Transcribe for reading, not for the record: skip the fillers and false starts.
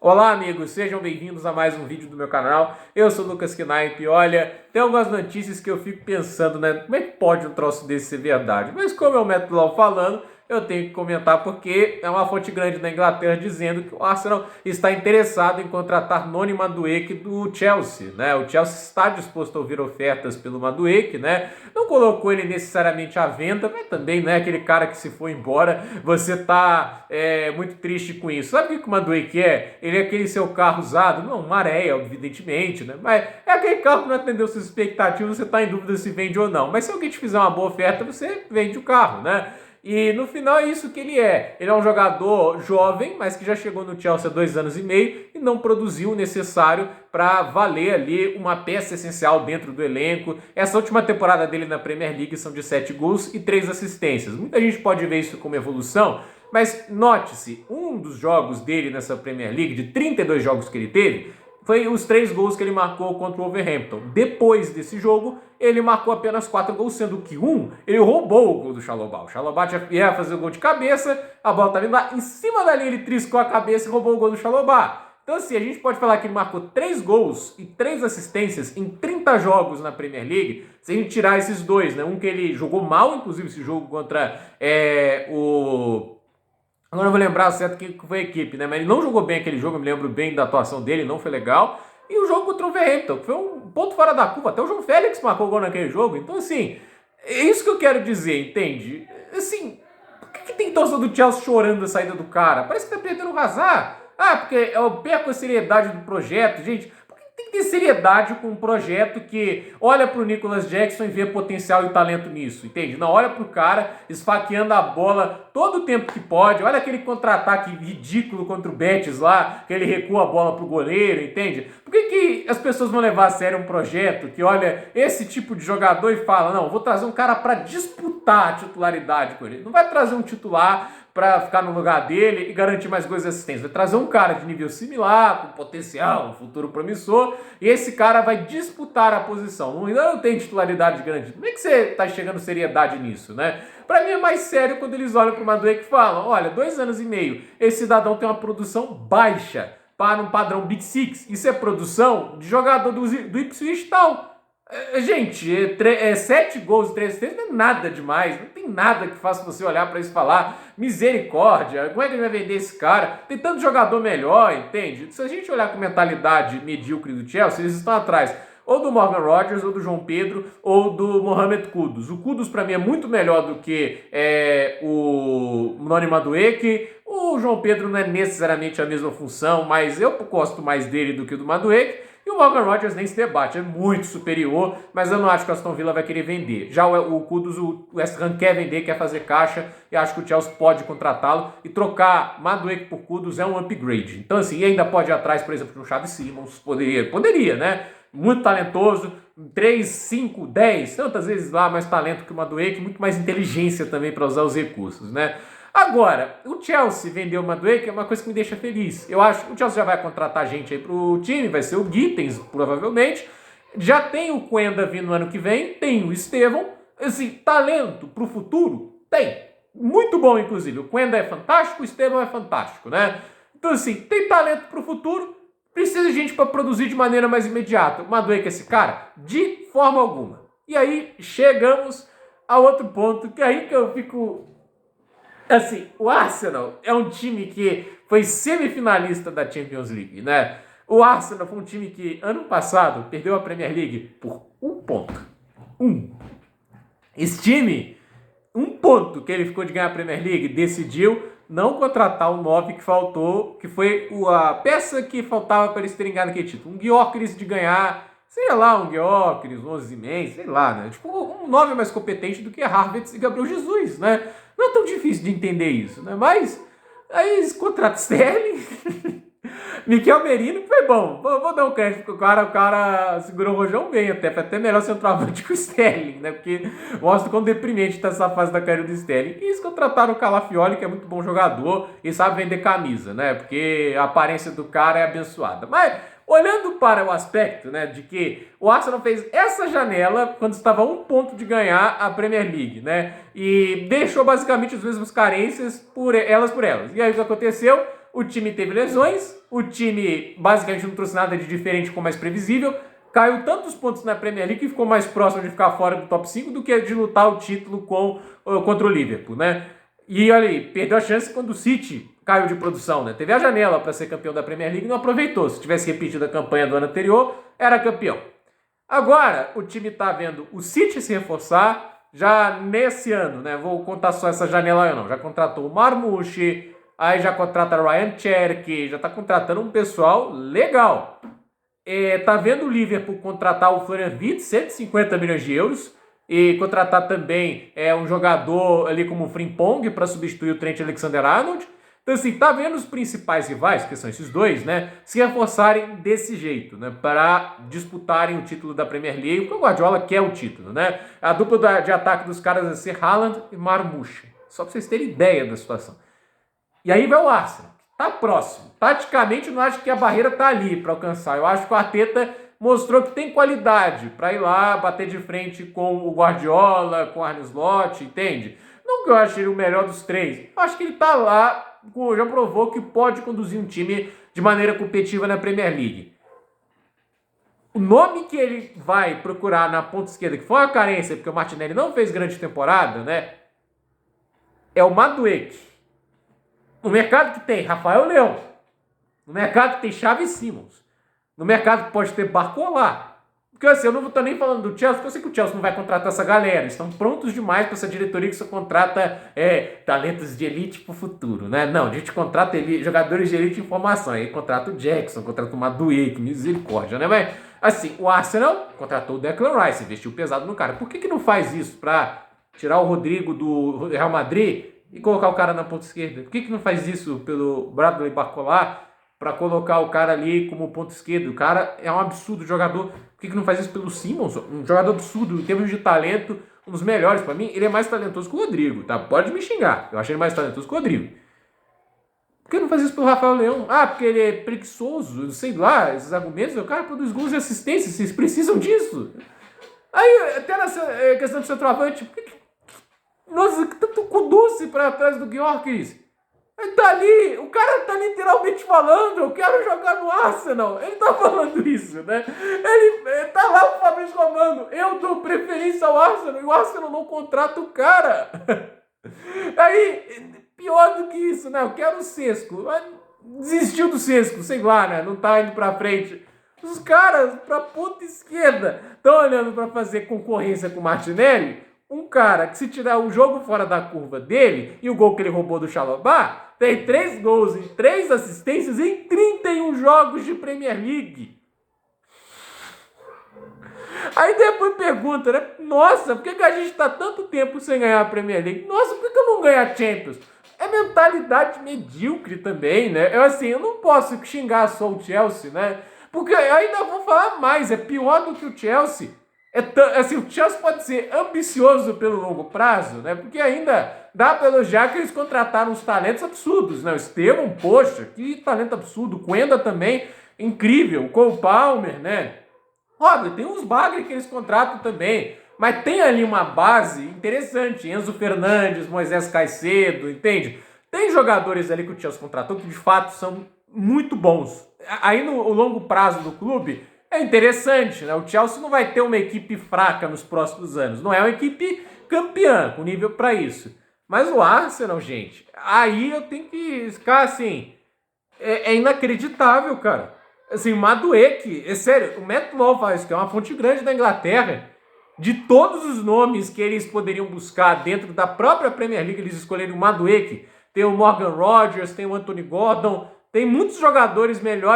Olá amigos, sejam bem-vindos a mais um vídeo do meu canal. Eu sou o Lucas Knaip e olha, tem algumas notícias que eu fico pensando, né? Como é que pode um troço desse ser verdade? Mas como é o Método LOL falando, eu tenho que comentar porque é uma fonte grande da Inglaterra dizendo que o Arsenal está interessado em contratar Noni Madueke do Chelsea, né? O Chelsea está disposto a ouvir ofertas pelo Madueke, né? Não colocou ele necessariamente à venda, mas também, né, aquele cara que se foi embora, você tá muito triste com isso. Sabe o que o Madueke é? Ele é aquele seu carro usado, não uma areia, evidentemente, né? Mas é aquele carro que não atendeu suas expectativas, você está em dúvida se vende ou não. Mas se alguém te fizer uma boa oferta, você vende o carro, né? E no final é isso que ele é. Ele é um jogador jovem, mas que já chegou no Chelsea há 2 anos e meio e não produziu o necessário para valer ali uma peça essencial dentro do elenco. Essa última temporada dele na Premier League são de 7 gols e 3 assistências. Muita gente pode ver isso como evolução, mas note-se, um dos jogos dele nessa Premier League, de 32 jogos que ele teve, foi os 3 gols que ele marcou contra o Wolverhampton. Depois desse jogo, ele marcou apenas 4 gols, sendo que ele roubou o gol do Chalobah. O Chalobah ia fazer o gol de cabeça, a bola tá vindo lá, em cima da linha ele triscou a cabeça e roubou o gol do Chalobah. Então assim, a gente pode falar que ele marcou 3 gols e 3 assistências em 30 jogos na Premier League, se a gente tirar esses dois, né? Um que ele jogou mal, inclusive esse jogo contra Agora eu vou lembrar certo que foi a equipe, né? Mas ele não jogou bem aquele jogo, eu me lembro bem da atuação dele, não foi legal. E o jogo contra o Wolverhampton, que foi um ponto fora da curva. Até o João Félix marcou gol naquele jogo. Então, assim, é isso que eu quero dizer, entende? Assim, por que tem torcedor do Chelsea chorando a saída do cara? Parece que tá perdendo o Hazard. Ah, porque eu perco a seriedade do projeto. Gente, tem que ter seriedade com um projeto que olha pro Nicholas Jackson e vê potencial e talento nisso, entende? Não olha pro cara esfaqueando a bola todo o tempo que pode. Olha aquele contra-ataque ridículo contra o Betis lá, que ele recua a bola pro goleiro, entende? Por que as pessoas vão levar a sério um projeto que olha esse tipo de jogador e fala, não, vou trazer um cara para disputar a titularidade com ele. Não vai trazer um titular para ficar no lugar dele e garantir mais gols e assistências. Vai trazer um cara de nível similar, com potencial, um futuro promissor, e esse cara vai disputar a posição. Ainda não tem titularidade garantida. Como é que você está chegando seriedade nisso, né? Para mim é mais sério quando eles olham para o Madueke e falam, olha, 2 anos e meio, esse cidadão tem uma produção baixa para um padrão Big Six. Isso é produção de jogador do Ipswich Town. Gente, 7 gols e 3 assistências não é nada demais, não tem nada que faça você olhar para isso e falar misericórdia, como é que ele vai vender esse cara? Tem tanto jogador melhor, entende? Se a gente olhar com mentalidade medíocre do Chelsea, eles estão atrás ou do Morgan Rogers, ou do João Pedro, ou do Mohamed Kudus. O Kudus para mim é muito melhor do que o Noni Madueke. O João Pedro não é necessariamente a mesma função, mas eu gosto mais dele do que do Madueke. E o Morgan Rogers nem se debate, é muito superior, mas eu não acho que o Aston Villa vai querer vender. Já o Kudus, o West Ham quer vender, quer fazer caixa, e acho que o Chelsea pode contratá-lo. E trocar Madueke por Kudus é um upgrade. Então assim, e ainda pode ir atrás, por exemplo, de um Xavi Simons, poderia, né? Muito talentoso, 3, 5, 10, tantas vezes lá mais talento que o Madueke, muito mais inteligência também para usar os recursos, né? Agora, o Chelsea vendeu o Madueke é uma coisa que me deixa feliz. Eu acho que o Chelsea já vai contratar gente aí pro time, vai ser o Gittens, provavelmente. Já tem o Quenda vindo no ano que vem, tem o Estevão. Assim, talento pro futuro? Tem. Muito bom, inclusive. O Quenda é fantástico, o Estevão é fantástico, né? Então, assim, tem talento pro futuro, precisa de gente para produzir de maneira mais imediata. O Madueke é esse cara? De forma alguma. E aí, chegamos a outro ponto, que é aí que eu fico... Assim, o Arsenal é um time que foi semifinalista da Champions League, né? O Arsenal foi um time que, ano passado, perdeu a Premier League por 1 ponto. Esse time, 1 ponto que ele ficou de ganhar a Premier League, decidiu não contratar o 9 que faltou, que foi a peça que faltava para eles terem ganhado aquele título. Um Gyökeres de ganhar, sei lá, um Gyökeres, um Osimhen, sei lá, né? Tipo, um 9 mais competente do que Havertz e Gabriel Jesus, né? Não é tão difícil de entender isso, né? Mas aí eles contratam Sterling, Mikel Merino, que foi bom. Vou dar um crédito pro cara, o cara segurou o rojão bem até. Foi até melhor centroavante que o Sterling, né? Porque mostra quão deprimente tá essa fase da carreira do Sterling. E eles contrataram o Calafiori, que é muito bom jogador e sabe vender camisa, né? Porque a aparência do cara é abençoada. Mas olhando para o aspecto, né, de que o Arsenal fez essa janela quando estava a 1 ponto de ganhar a Premier League, né, e deixou basicamente as mesmas carências por elas. E aí o que aconteceu? O time teve lesões, o time basicamente não trouxe nada de diferente, ficou mais previsível, caiu tantos pontos na Premier League que ficou mais próximo de ficar fora do top 5 do que de lutar o título contra o Liverpool, né? E olha aí, perdeu a chance quando o City caiu de produção, né? Teve a janela para ser campeão da Premier League e não aproveitou. Se tivesse repetido a campanha do ano anterior, era campeão. Agora, o time está vendo o City se reforçar já nesse ano, né? Vou contar só essa janela aí, não. Já contratou o Marmouche, aí já contrata o Ryan Cherky, já está contratando um pessoal legal. Tá vendo o Liverpool contratar o Florian Wirtz, 150 milhões de euros, e contratar também um jogador ali como o Frimpong para substituir o Trent Alexander-Arnold. Então, assim, tá vendo os principais rivais, que são esses dois, né, se reforçarem desse jeito, né, para disputarem o título da Premier League, porque o Guardiola quer o título, né? A dupla de ataque dos caras vai ser Haaland e Marmouche, só para vocês terem ideia da situação. E aí vai o Arsenal, que tá próximo. Taticamente, eu não acho que a barreira tá ali para alcançar. Eu acho que o Arteta mostrou que tem qualidade para ir lá bater de frente com o Guardiola, com o Arne Slot, entende? Não que eu ache ele o melhor dos três. Eu acho que ele tá lá, já provou que pode conduzir um time de maneira competitiva na Premier League. O nome que ele vai procurar na ponta esquerda, que foi uma carência, porque o Martinelli não fez grande temporada, né? É o Madueke. No mercado que tem Rafael Leão. No mercado que tem Xavi Simons. No mercado que pode ter Barcola. Porque assim, eu não estou nem falando do Chelsea, porque eu sei que o Chelsea não vai contratar essa galera. Eles estão prontos demais para essa diretoria que só contrata talentos de elite para o futuro, né? Não, a gente contrata jogadores de elite em formação. Aí contrata o Jackson, contrata o Madueke, misericórdia, né? Mas assim, o Arsenal contratou o Declan Rice, investiu pesado no cara. Por que não faz isso para tirar o Rodrigo do Real Madrid e colocar o cara na ponta esquerda? Por que não faz isso pelo Bradley Barcola para colocar o cara ali como ponto esquerdo? O cara é um absurdo jogador. Por que não faz isso pelo Simons? Um jogador absurdo, em termos de talento, um dos melhores. Para mim, ele é mais talentoso que o Rodrigo, tá? Pode me xingar, eu achei ele mais talentoso que o Rodrigo. Por que não faz isso pelo Rafael Leão? Ah, porque ele é preguiçoso, sei lá, esses argumentos. O cara produz gols e assistências, vocês precisam disso. Aí, até nessa questão do centroavante, nossa, que tanto cu doce para trás do Gyökeres. Ele tá ali, o cara tá literalmente falando, eu quero jogar no Arsenal. Ele tá falando isso, né? Ele tá lá o Fabrício Romano, eu dou preferência ao Arsenal e o Arsenal não contrata o cara. Aí, pior do que isso, né? Eu quero o Sesco. Desistiu do Sesco, sei lá, né? Não tá indo pra frente. Os caras, pra ponta esquerda, estão olhando pra fazer concorrência com o Martinelli. Um cara que, se tirar o jogo fora da curva dele e o gol que ele roubou do Chalobah, tem 3 gols e 3 assistências em 31 jogos de Premier League. Aí depois pergunta, né? Nossa, por que a gente tá tanto tempo sem ganhar a Premier League? Nossa, por que eu não ganho a Champions? É mentalidade medíocre também, né? Eu não posso xingar só o Chelsea, né? Porque eu ainda vou falar mais, é pior do que o Chelsea. O Chelsea pode ser ambicioso pelo longo prazo, né? Porque ainda dá para elogiar que eles contrataram uns talentos absurdos, né? O Estevão, poxa, que talento absurdo. O Quenda também, incrível. O Cole Palmer, né? Óbvio, tem uns bagre que eles contratam também. Mas tem ali uma base interessante. Enzo Fernandes, Moisés Caicedo, entende? Tem jogadores ali que o Chelsea contratou que de fato são muito bons. Aí no longo prazo do clube é interessante, né? O Chelsea não vai ter uma equipe fraca nos próximos anos. Não é uma equipe campeã, com nível para isso. Mas o Arsenal, gente, aí eu tenho que ficar assim... É inacreditável, cara. Assim, o Madueke, é sério, o Matt Law faz, que é uma fonte grande da Inglaterra, de todos os nomes que eles poderiam buscar dentro da própria Premier League, eles escolheram o Madueke. Tem o Morgan Rogers, tem o Anthony Gordon, tem muitos jogadores melhores